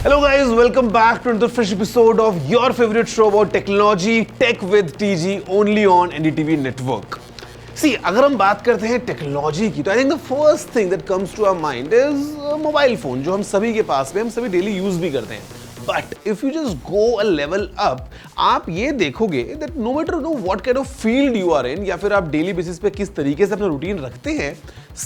Hello guys, welcome back to another fresh episode of your favorite show about technology, Tech with TG, only on NDTV network. See, अगर हम बात करते हैं technology की तो I think the first thing that comes to our mind is mobile phone, जो हम सभी के पास में हम सभी डेली यूज भी करते हैं. But if you just go a level up, आप ये देखोगे that no matter what kind of field you are in, या फिर आप डेली बेसिस पे किस तरीके से अपना रूटीन रखते हैं,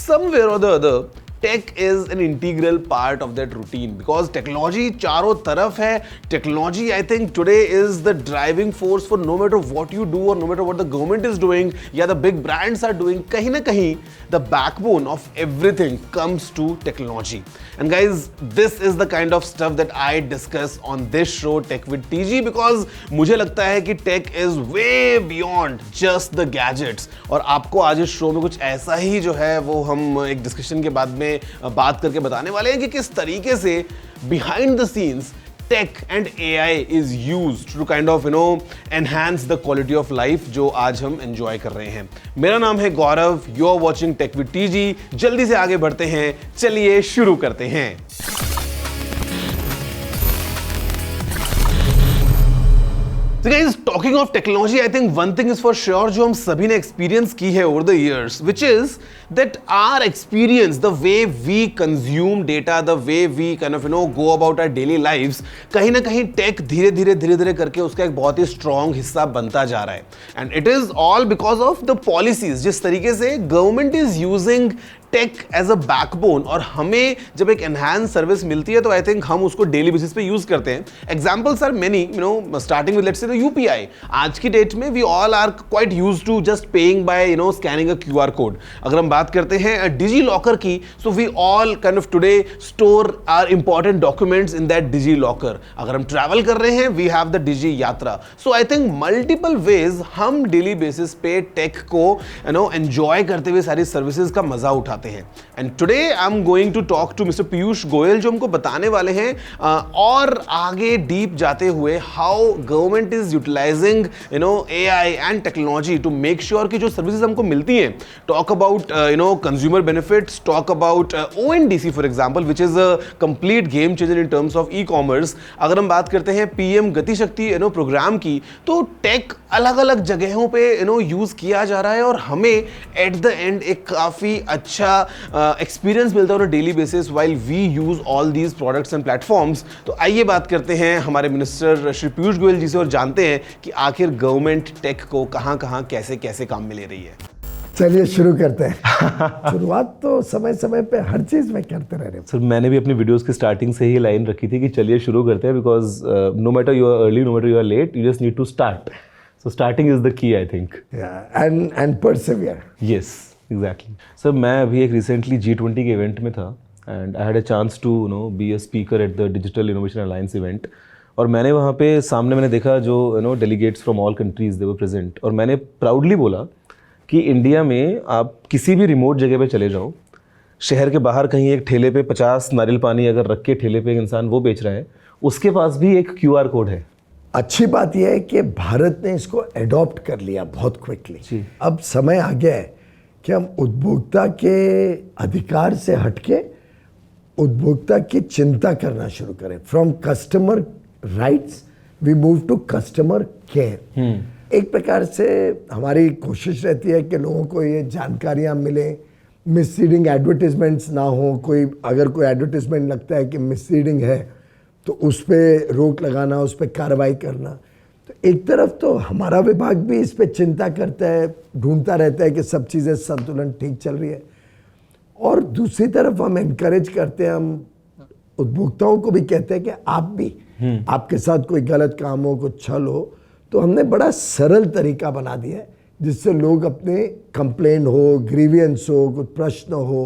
समवेयर और the other tech is an integral part of that routine. Because technology चारों तरफ है. Technology I think today is the driving force for no matter what you do और no matter what the government is doing या the big brands are doing. कहीं ना कहीं the backbone of everything comes to technology. And guys, this is the kind of stuff that I discuss on this show tech with TG, because मुझे लगता है कि tech is way beyond just the gadgets. और आपको आज इस show में कुछ ऐसा ही जो है वो हम एक डिस्कशन के बाद में बात करके बताने वाले हैं कि किस तरीके से behind the scenes tech and AI is used to kind of enhance the quality of life जो आज हम एंजॉय कर रहे हैं. मेरा नाम है Gaurav, you are watching tech with TG. जल्दी से आगे बढ़ते हैं, चलिए शुरू करते हैं. So guys, talking of technology, I think one thing is for sure जो हम सभी ने experience की है over the years, which is that our experience, the way we consume data, the way we kind of go about our daily lives, कहीं ना कहीं tech धीरे धीरे करके उसका एक बहुत ही strong हिस्सा बनता जा रहा है. And it is all because of the policies, जिस तरीके से government is using tech as a backbone, और हमें जब एक एनहांस सर्विस मिलती है तो आई थिंक हम उसको डेली बेसिस पे यूज करते हैं. Examples are many, starting with let's say the UPI. आज की डेट में we all are quite used to just paying by scanning a QR code. अगर हम बात करते हैं डिजी लॉकर की, so we all kind of today store our important documents in that DigiLocker. अगर हम ट्रैवल कर रहे हैं, we have the Digi Yatra. So I think multiple ways हम डेली बेसिस पे टेक को एंजॉय करते हुए सारी सर्विसेज का मजा उठाते हैं. And today I am going to talk to mister Piyush Goyal, जो हमको बताने वाले हैं और आगे डीप जाते हुए how government is utilising AI and technology to make sure कि जो सर्विसेज हमको मिलती हैं, talk about consumer benefits, talk about ONDC for example, which is a complete game changer in terms of e commerce. अगर हम बात करते हैं पीएम गति शक्ति प्रोग्राम की, तो टेक अलग अलग जगहों पे यूज किया जा रहा है और हमें एट द एंड एक काफी अच्छा एक्सपीरियंस मिलता है on a daily basis while we use all these products and platforms. तो आइए बात करते हैं हमारे मिनिस्टर श्री पीयूष गोयल जी से और जानते हैं कि आखिर गवर्नमेंट टेक को कहां कहां कैसे कैसे काम में ले रही है. चलिए शुरू करते हैं. शुरुआत तो समय समय पे हर चीज में करते रह रहे हैं. सर, मैंने भी अपनी वीडियोस की स्टार्टिंग से ही लाइन रखी थी कि चलिए शुरू करते हैं, because no matter you are early, no matter you are late, you just need to start. So starting is the key, I think. And persevere. Yes, exactly. Sir, मैं अभी एक रिसेंटली G20 के इवेंट में था and I had a chance to be a speaker at the digital innovation alliance event. और मैंने वहाँ पे सामने मैंने देखा जो delegates from all countries they were present, और मैंने प्राउडली बोला कि इंडिया में आप किसी भी रिमोट जगह पे चले जाओ, शहर के बाहर कहीं एक ठेले पे 50 नारियल पानी अगर रख के ठेले पे एक इंसान वो बेच रहा है, उसके पास भी एक QR कोड है. अच्छी बात यह है कि भारत ने इसको एडॉप्ट कर लिया बहुत क्विकली. अब समय आ गया है कि हम उपभोक्ता के अधिकार से हटके उपभोक्ता की चिंता करना शुरू करें. From customer rights we move to customer care. एक प्रकार से हमारी कोशिश रहती है कि लोगों को ये जानकारियाँ मिलें, मिसलीडिंग एडवर्टीजमेंट्स ना हो. अगर कोई एडवर्टीजमेंट लगता है कि मिसलीडिंग है तो उस पर रोक लगाना, उस पर कार्रवाई करना. तो एक तरफ तो हमारा विभाग भी इस पे चिंता करता है, ढूंढता रहता है कि सब चीज़ें संतुलन ठीक चल रही है, और दूसरी तरफ हम एनकरेज करते हैं, हम उपभोक्ताओं को भी कहते हैं कि आप भी, आपके साथ कोई गलत काम हो, कुछ छल हो, तो हमने बड़ा सरल तरीका बना दिया है जिससे लोग अपने कंप्लेन हो, ग्रीवियंस हो, कुछ प्रश्न हो,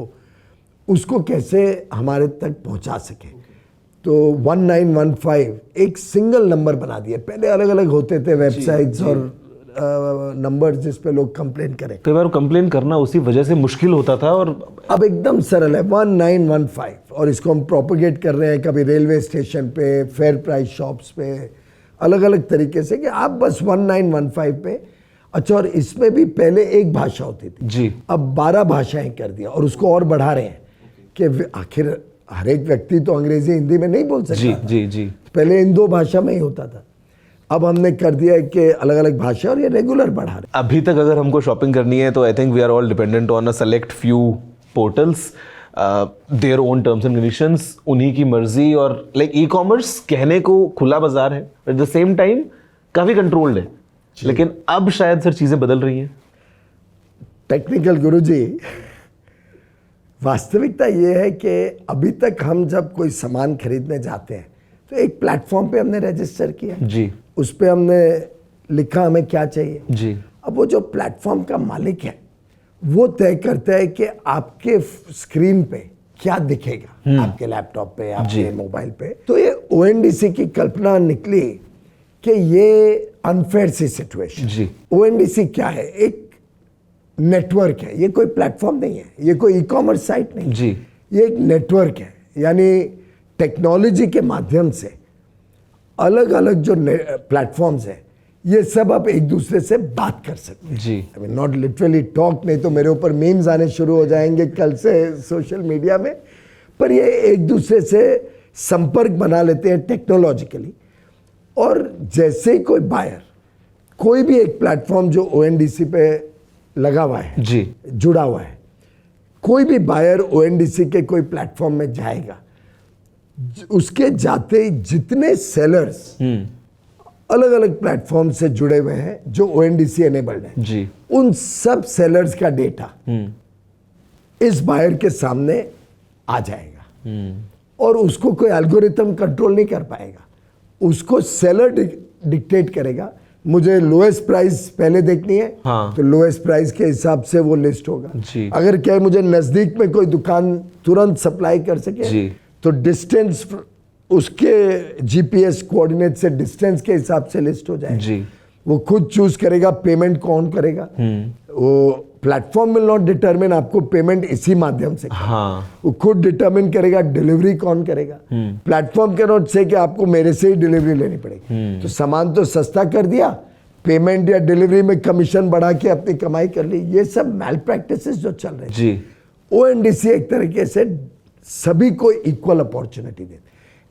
उसको कैसे हमारे तक पहुंचा सके. तो 1915 एक सिंगल नंबर बना दिया. पहले अलग अलग होते थे वेबसाइट्स और नंबर जिस पे लोग कंप्लेन करें. कई बार कंप्लेन करना उसी वजह से मुश्किल होता था, और अब एकदम सरल है 1915. और इसको हम प्रोपोगेट कर रहे हैं, कभी रेलवे स्टेशन पे, फेयर प्राइस शॉप्स पे, अलग अलग तरीके से, कि आप बस 1915 पे. अच्छा, और इसमें भी पहले एक भाषा होती थी जी, अब 12 भाषाएं कर दिया, और उसको और बढ़ा रहे हैं कि आखिर हर एक व्यक्ति तो अंग्रेजी हिंदी में नहीं बोल सकता जी था। जी जी पहले इन 2 भाषा में ही होता था, अब हमने कर दिया है कि अलग अलग भाषा, और ये रेगुलर बढ़ा रहे। अभी तक अगर हमको शॉपिंग करनी है तो I think we are all dependent on a select few portals, their own terms and conditions, उन्हीं की मर्जी। और लाइक ई कॉमर्स कहने को खुला बाजार है, एट द सेम टाइम काफ़ी कंट्रोल्ड है, लेकिन अब शायद सर चीज़ें बदल रही हैं। टेक्निकल गुरुजी, वास्तविकता ये है कि अभी तक हम जब कोई सामान खरीदने जाते हैं तो एक प्लेटफॉर्म पे हमने रजिस्टर किया जी उस पे हमने लिखा हमें क्या चाहिए जी अब वो जो प्लेटफॉर्म का मालिक है वो तय करता है कि आपके स्क्रीन पे क्या दिखेगा, आपके लैपटॉप पे, आपके मोबाइल पे। तो ये ओएनडीसी की कल्पना निकली कि ये अनफेयर सी सिचुएशन। जी। ओएनडीसी क्या है? एक नेटवर्क है, ये कोई प्लेटफॉर्म नहीं है, ये कोई ई कॉमर्स साइट नहीं जी। ये एक नेटवर्क है, यानी टेक्नोलॉजी के माध्यम से अलग अलग जो प्लेटफॉर्म्स हैं ये सब आप एक दूसरे से बात कर सकते हैं। जी। I mean not literally talk, नहीं तो मेरे ऊपर मीम्स आने शुरू हो जाएंगे कल से सोशल मीडिया में, पर ये एक दूसरे से संपर्क बना लेते हैं टेक्नोलॉजिकली। और जैसे ही कोई बायर कोई भी एक प्लेटफॉर्म जो ओएनडीसी पे लगा हुआ है, जी जुड़ा हुआ है, कोई भी बायर ओएनडीसी के कोई प्लेटफॉर्म में जाएगा, उसके जाते ही जितने सेलर्स अलग अलग प्लेटफॉर्म से जुड़े हुए हैं जो ओएनडीसी एनेबल्ड है, जी, उन सब सेलर्स का डेटा इस बायर के सामने आ जाएगा और उसको कोई एल्गोरिथम कंट्रोल नहीं कर पाएगा। उसको सेलर डिक्टेट करेगा, मुझे लोएस्ट प्राइस पहले देखनी है, हाँ। तो लोएस्ट प्राइस के हिसाब से वो लिस्ट होगा। जी। अगर क्या है मुझे नजदीक में कोई दुकान तुरंत सप्लाई कर सके, जी। तो डिस्टेंस उसके जीपीएस कोऑर्डिनेट से डिस्टेंस के हिसाब से लिस्ट हो जाएगा। जी। वो खुद चूज करेगा पेमेंट कौन करेगा। वो प्लेटफॉर्म विल नॉट डिटरमिन आपको पेमेंट इसी माध्यम से करना। हाँ। वो खुद डिटरमिन करेगा डिलीवरी कौन करेगा। प्लेटफॉर्म के नोट से कि आपको मेरे से ही डिलीवरी लेनी पड़ेगी, तो सामान तो सस्ता कर दिया, पेमेंट या डिलीवरी में कमीशन बढ़ा के अपनी कमाई कर ली। ये सब मैल प्रैक्टिसेस जो चल रहे हैं, जी। ओएनडीसी एक तरीके से सभी को इक्वल अपॉर्चुनिटी देते।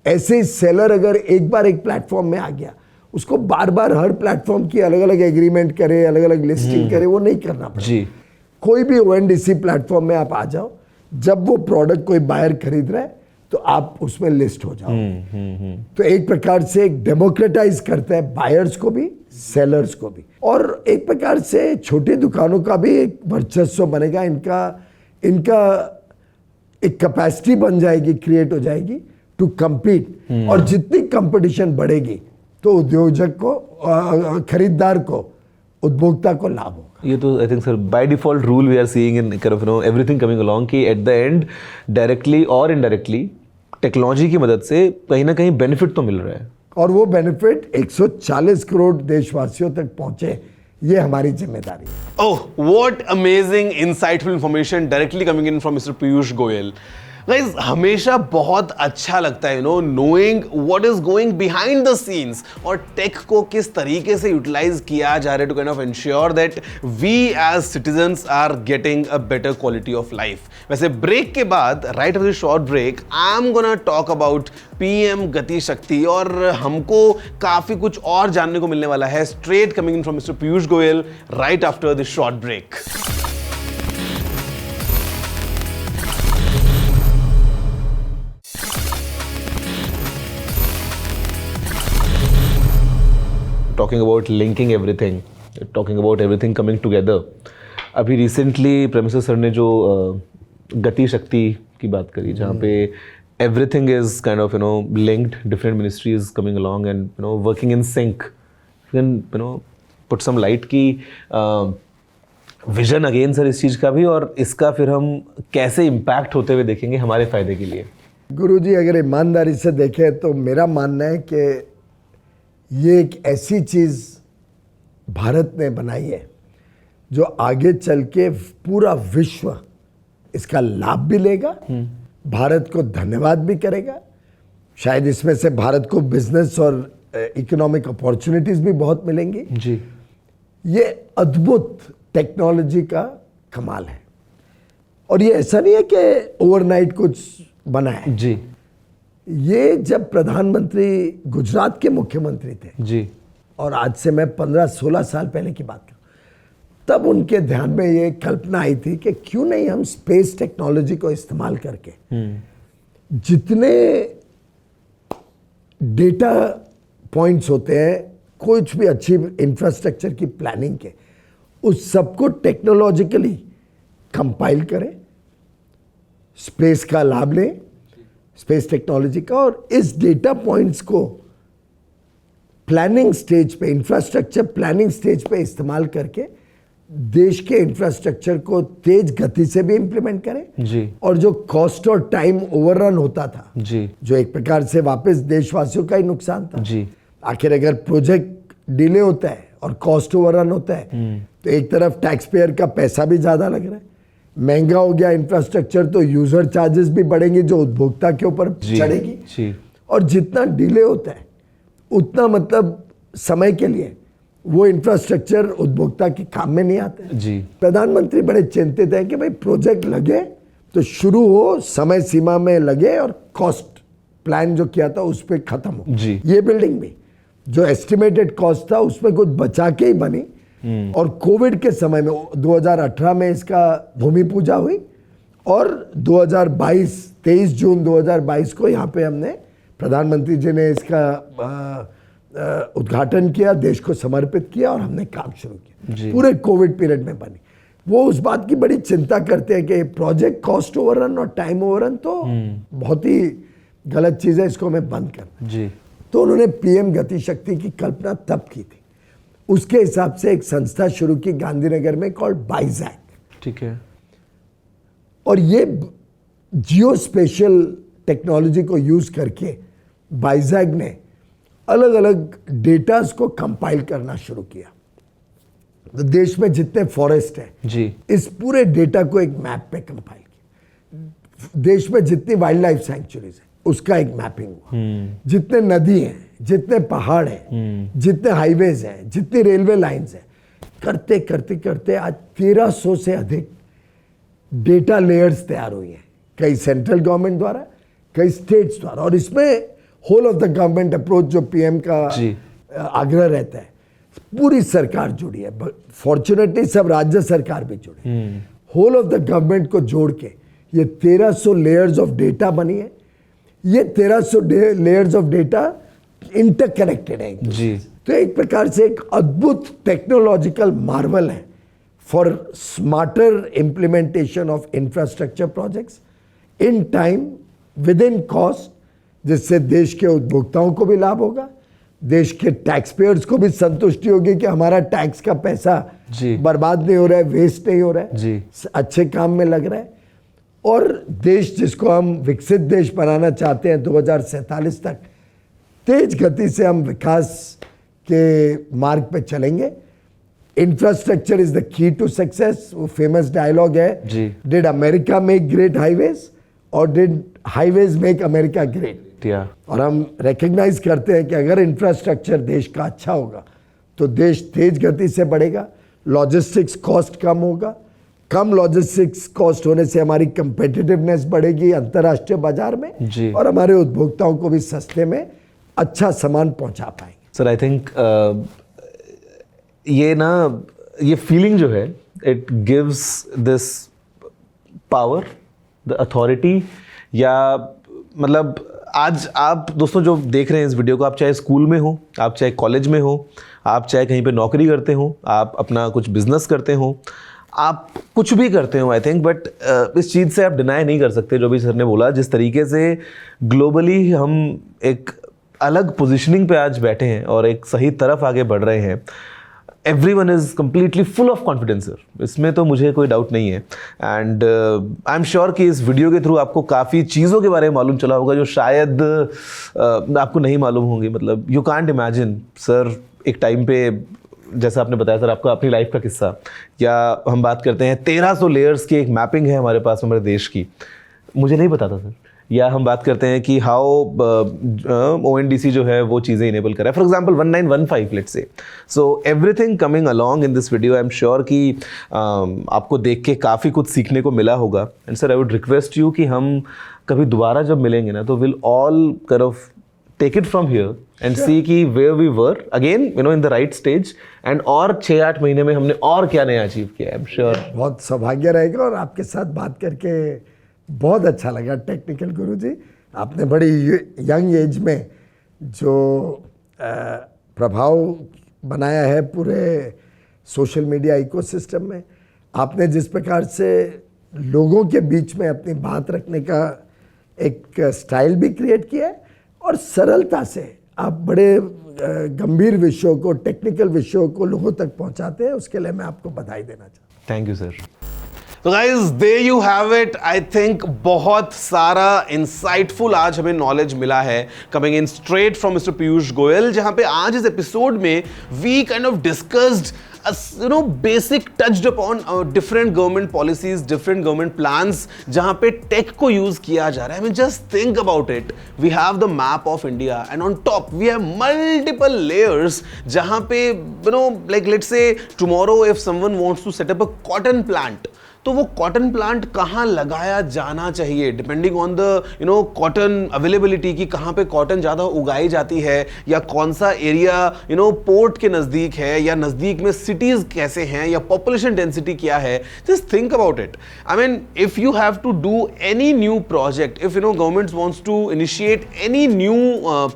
ऐसे ही सेलर अगर एक बार एक प्लेटफॉर्म में आ गया, उसको बार बार हर प्लेटफॉर्म की अलग अलग एग्रीमेंट करे, अलग अलग लिस्टिंग करे, वो नहीं करना पड़ेगा। जी। कोई भी ओएनडीसी प्लेटफॉर्म में आप आ जाओ, जब वो प्रोडक्ट कोई बायर खरीद रहा है तो आप उसमें लिस्ट हो जाओ। तो एक प्रकार से एक डेमोक्रेटाइज करता है बायर्स को भी, सेलर्स को भी, और एक प्रकार से छोटी दुकानों का भी एक वर्चस्व बनेगा। इनका एक कैपेसिटी बन जाएगी, क्रिएट हो जाएगी टू कम्पीट। और जितनी कंपटीशन बढ़ेगी तो उद्योजक को, खरीदार को, उपभोक्ता को लाभ होगा। ये तो I think sir by default rule we are seeing in kind of everything coming along कि एट द एंड डायरेक्टली और इनडायरेक्टली टेक्नोलॉजी की मदद से कहीं ना कहीं बेनिफिट तो मिल रहा है, और वो बेनिफिट 140 करोड़ देशवासियों तक पहुंचे, ये हमारी जिम्मेदारी है। Oh, what amazing, insightful information directly coming in from Mr. Piyush Goyal. Guys, हमेशा बहुत अच्छा लगता है knowing what is going behind the scenes और टेक को किस तरीके से यूटिलाइज किया जा रहा है to kind of ensure that we as citizens are getting a better quality of life. वैसे ब्रेक के बाद, right after the short break, I'm gonna talk about PM गति शक्ति, और हमको काफी कुछ और जानने को मिलने वाला है straight coming in from Mr. Piyush Goyal right after the short break. Talking about linking everything, talking about everything coming together. अभी रिसेंटली प्रेमिसेस सर ने जो गति शक्ति की बात करी, जहाँ पे everything is kind of linked, different ministries coming along and working in sync, can put some light की विजन अगेन सर इस चीज़ का भी, और इसका फिर हम कैसे इम्पैक्ट होते हुए देखेंगे हमारे फ़ायदे के लिए। गुरुजी, अगर ईमानदारी से देखें तो मेरा मानना है कि ये एक ऐसी चीज़ भारत ने बनाई है जो आगे चल के पूरा विश्व इसका लाभ भी लेगा, भारत को धन्यवाद भी करेगा। शायद इसमें से भारत को बिजनेस और इकोनॉमिक अपॉर्चुनिटीज़ भी बहुत मिलेंगी। जी। ये अद्भुत टेक्नोलॉजी का कमाल है, और ये ऐसा नहीं है कि ओवरनाइट कुछ बनाया। जी ये जब प्रधानमंत्री गुजरात के मुख्यमंत्री थे, जी और आज से मैं 15-16 साल पहले की बात करूं, तब उनके ध्यान में ये कल्पना आई थी कि क्यों नहीं हम स्पेस टेक्नोलॉजी को इस्तेमाल करके जितने डेटा पॉइंट्स होते हैं कुछ भी अच्छी इंफ्रास्ट्रक्चर की प्लानिंग के, उस सबको टेक्नोलॉजिकली कंपाइल करें, स्पेस का लाभ लें, स्पेस टेक्नोलॉजी का, और इस डेटा पॉइंट्स को प्लानिंग स्टेज पे, इंफ्रास्ट्रक्चर प्लानिंग स्टेज पे इस्तेमाल करके देश के इंफ्रास्ट्रक्चर को तेज गति से भी इंप्लीमेंट करें जी और जो कॉस्ट और टाइम ओवररन होता था, जी जो एक प्रकार से वापस देशवासियों का ही नुकसान था। जी आखिर अगर प्रोजेक्ट डिले होता है और कॉस्ट ओवररन होता है तो एक तरफ टैक्स पेयर का पैसा भी ज़्यादा लग रहा है, महंगा हो गया इंफ्रास्ट्रक्चर तो यूज़र चार्जेस भी बढ़ेंगे जो उपभोक्ता के ऊपर चढ़ेगी, जी और जितना डिले होता है उतना मतलब समय के लिए वो इंफ्रास्ट्रक्चर उपभोक्ता के काम में नहीं आते। जी प्रधानमंत्री बड़े चिंतित हैं कि भाई प्रोजेक्ट लगे तो शुरू हो, समय सीमा में लगे और कॉस्ट प्लान जो किया था उस पर खत्म हो। जी ये बिल्डिंग भी जो एस्टिमेटेड कॉस्ट था उसमें कुछ बचा के ही बनी, और कोविड के समय में 2018 में इसका भूमि पूजा हुई और 23 जून 2022 को यहाँ पे हमने प्रधानमंत्री जी ने इसका उद्घाटन किया, देश को समर्पित किया और हमने काम शुरू किया। पूरे कोविड पीरियड में बनी। वो उस बात की बड़ी चिंता करते हैं कि प्रोजेक्ट कॉस्ट ओवररन और टाइम ओवररन तो बहुत ही गलत चीज़ है, इसको हमें बंद करना। जी तो उन्होंने पीएम गति शक्ति की कल्पना तब की थी। उसके हिसाब से एक संस्था शुरू की गांधीनगर में कॉल्ड बाइजैक, ठीक है। और ये जियो स्पेशल टेक्नोलॉजी को यूज करके बाइजैक ने अलग अलग डेटास को कंपाइल करना शुरू किया। तो देश में जितने फॉरेस्ट हैं जी इस पूरे डेटा को एक मैप पे कंपाइल किया। देश में जितनी वाइल्ड लाइफ सेंचुरीज है उसका एक मैपिंग हुआ, जितने नदी हैं, जितने पहाड़ हैं, जितने हाईवेज हैं, जितनी रेलवे लाइंस हैं, करते करते करते आज 1300 से अधिक डेटा लेयर्स तैयार हुई हैं, कई सेंट्रल गवर्नमेंट द्वारा, कई स्टेट्स द्वारा, और इसमें whole of the government approach जो पीएम का आग्रह रहता है, पूरी सरकार जुड़ी है। फॉर्चुनेटली सब राज्य सरकार भी जुड़ी, होल ऑफ द गवर्नमेंट को जोड़ के ये 1300 लेयर्स ऑफ डेटा बनी है। ये 1300 लेयर्स ऑफ डेटा इंटरकनेक्टेड है जी। तो एक प्रकार से एक अद्भुत टेक्नोलॉजिकल मार्वल है for smarter implementation of infrastructure projects in time, with in cost, जिससे देश के उपभोक्ताओं को भी लाभ होगा, देश के टैक्स पेयर्स को भी संतुष्टि होगी कि हमारा टैक्स का पैसा बर्बाद नहीं हो रहा है, वेस्ट नहीं हो रहा है जी, अच्छे काम में लग रहा है, और देश जिसको हम विकसित देश बनाना चाहते हैं 2047 तक, तेज गति से हम विकास के मार्ग पे चलेंगे। Infrastructure is the key to success. वो फेमस डायलॉग है, did America make great highways और did highways make America great. और हम रिकग्नाइज करते हैं कि अगर इंफ्रास्ट्रक्चर देश का अच्छा होगा तो देश तेज गति से बढ़ेगा, लॉजिस्टिक्स कॉस्ट कम होगा, कम लॉजिस्टिक्स कॉस्ट होने से हमारी कंपेटिटिवनेस बढ़ेगी अंतर्राष्ट्रीय बाजार में, और हमारे उपभोक्ताओं को भी सस्ते में अच्छा सामान पहुंचा पाएंगे। सर आई थिंक ये फीलिंग जो है, it gives this power, the authority, या मतलब आज आप दोस्तों जो देख रहे हैं इस वीडियो को, आप चाहे स्कूल में हो, आप चाहे कॉलेज में हो, आप चाहे कहीं पे नौकरी करते हो, आप अपना कुछ बिजनेस करते हो, आप कुछ भी करते हो आई थिंक, बट इस चीज़ से आप डिनाई नहीं कर सकते जो भी सर ने बोला, जिस तरीके से ग्लोबली हम एक अलग पोजीशनिंग पे आज बैठे हैं और एक सही तरफ आगे बढ़ रहे हैं। Everyone is completely full of confidence sir, इसमें तो मुझे कोई डाउट नहीं है। एंड आई एम श्योर कि इस वीडियो के थ्रू आपको काफ़ी चीज़ों के बारे में मालूम चला होगा जो शायद आपको नहीं मालूम होंगी। मतलब यू कांट इमेजिन सर, एक टाइम पे जैसा आपने बताया सर आपका अपनी लाइफ का किस्सा, या हम बात करते हैं 1300 लेयर्स की एक मैपिंग है हमारे पास हमारे देश की, मुझे नहीं पता था सर। या हम बात करते हैं कि हाउ ONDC जो है वो चीज़ें इनेबल कर रहा है, for example 1915 let's say. So everything coming along in this video, I am sure कि आपको देख के काफ़ी कुछ सीखने को मिला होगा. And sir I would request you कि हम कभी दोबारा जब मिलेंगे ना तो will all kind of take it from here and see कि where we were again in the right stage, and और 6-8 महीने में हमने और क्या नया अचीव किया. आई एम श्योर बहुत सौभाग्य रहेगा और आपके साथ बात करके बहुत अच्छा लगा. टेक्निकल गुरुजी, आपने बड़ी यंग एज में जो प्रभाव बनाया है पूरे सोशल मीडिया इकोसिस्टम में, आपने जिस प्रकार से लोगों के बीच में अपनी बात रखने का एक स्टाइल भी क्रिएट किया है और सरलता से आप बड़े गंभीर विषयों को, टेक्निकल विषयों को लोगों तक पहुंचाते हैं, उसके लिए मैं आपको बधाई देना चाहता हूँ. Thank you sir. तो guys there you have it. I think बहुत सारा इंसाइटफुल आज हमें नॉलेज मिला है coming in straight from mister Piyush Goyal, जहां पे आज इस एपिसोड में we kind of discussed basic touched upon different government policies, different government plans जहां पे टेक को यूज किया जा रहा है. I mean, just think about it. We have the map of India and on top we have multiple layers जहां पे like let's say tomorrow if someone wants to set up a cotton plant, तो वो cotton plant कहाँ लगाया जाना चाहिए depending on the cotton availability, की कहाँ पे कॉटन ज़्यादा उगाई जाती है या कौन सा एरिया पोर्ट के नज़दीक है या नज़दीक में सिटीज़ कैसे हैं या पॉपुलेशन डेंसिटी क्या है. Just think about it. I mean if you have to do any new project, if government wants to initiate any new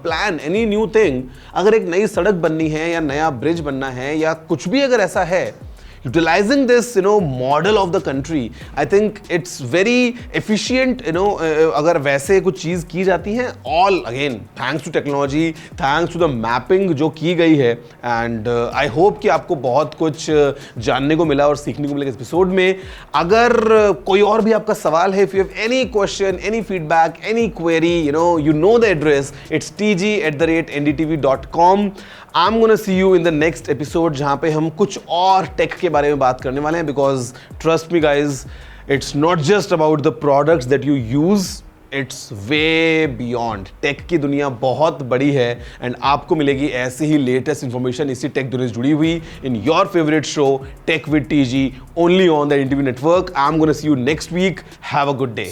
plan, any new thing, अगर एक नई सड़क बननी है या नया ब्रिज बनना है या कुछ भी अगर ऐसा है, utilizing this model of the country, I think it's very efficient. अगर वैसे कुछ चीज़ की जाती हैं, all again thanks to technology, thanks to the mapping जो की गई है. and I hope कि आपको बहुत कुछ जानने को मिला और सीखने को मिला इस एपिसोड में. अगर कोई और भी आपका सवाल है, if you have any question, any feedback, any query, you know the address, it's tg@ndtv.com. I'm gonna see you in the next episode जहाँ पे हम कुछ और टेक के बारे में बात करने वाले हैं, because trust me guys, it's not just about the products that you use, it's way beyond. Tech की दुनिया बहुत बड़ी है एंड आपको मिलेगी ऐसे ही लेटेस्ट इन्फॉर्मेशन इसी टेक दुनिया से जुड़ी हुई in your favourite show tech with TG, only on the NDTV network. I am gonna see you next week. Have a good day.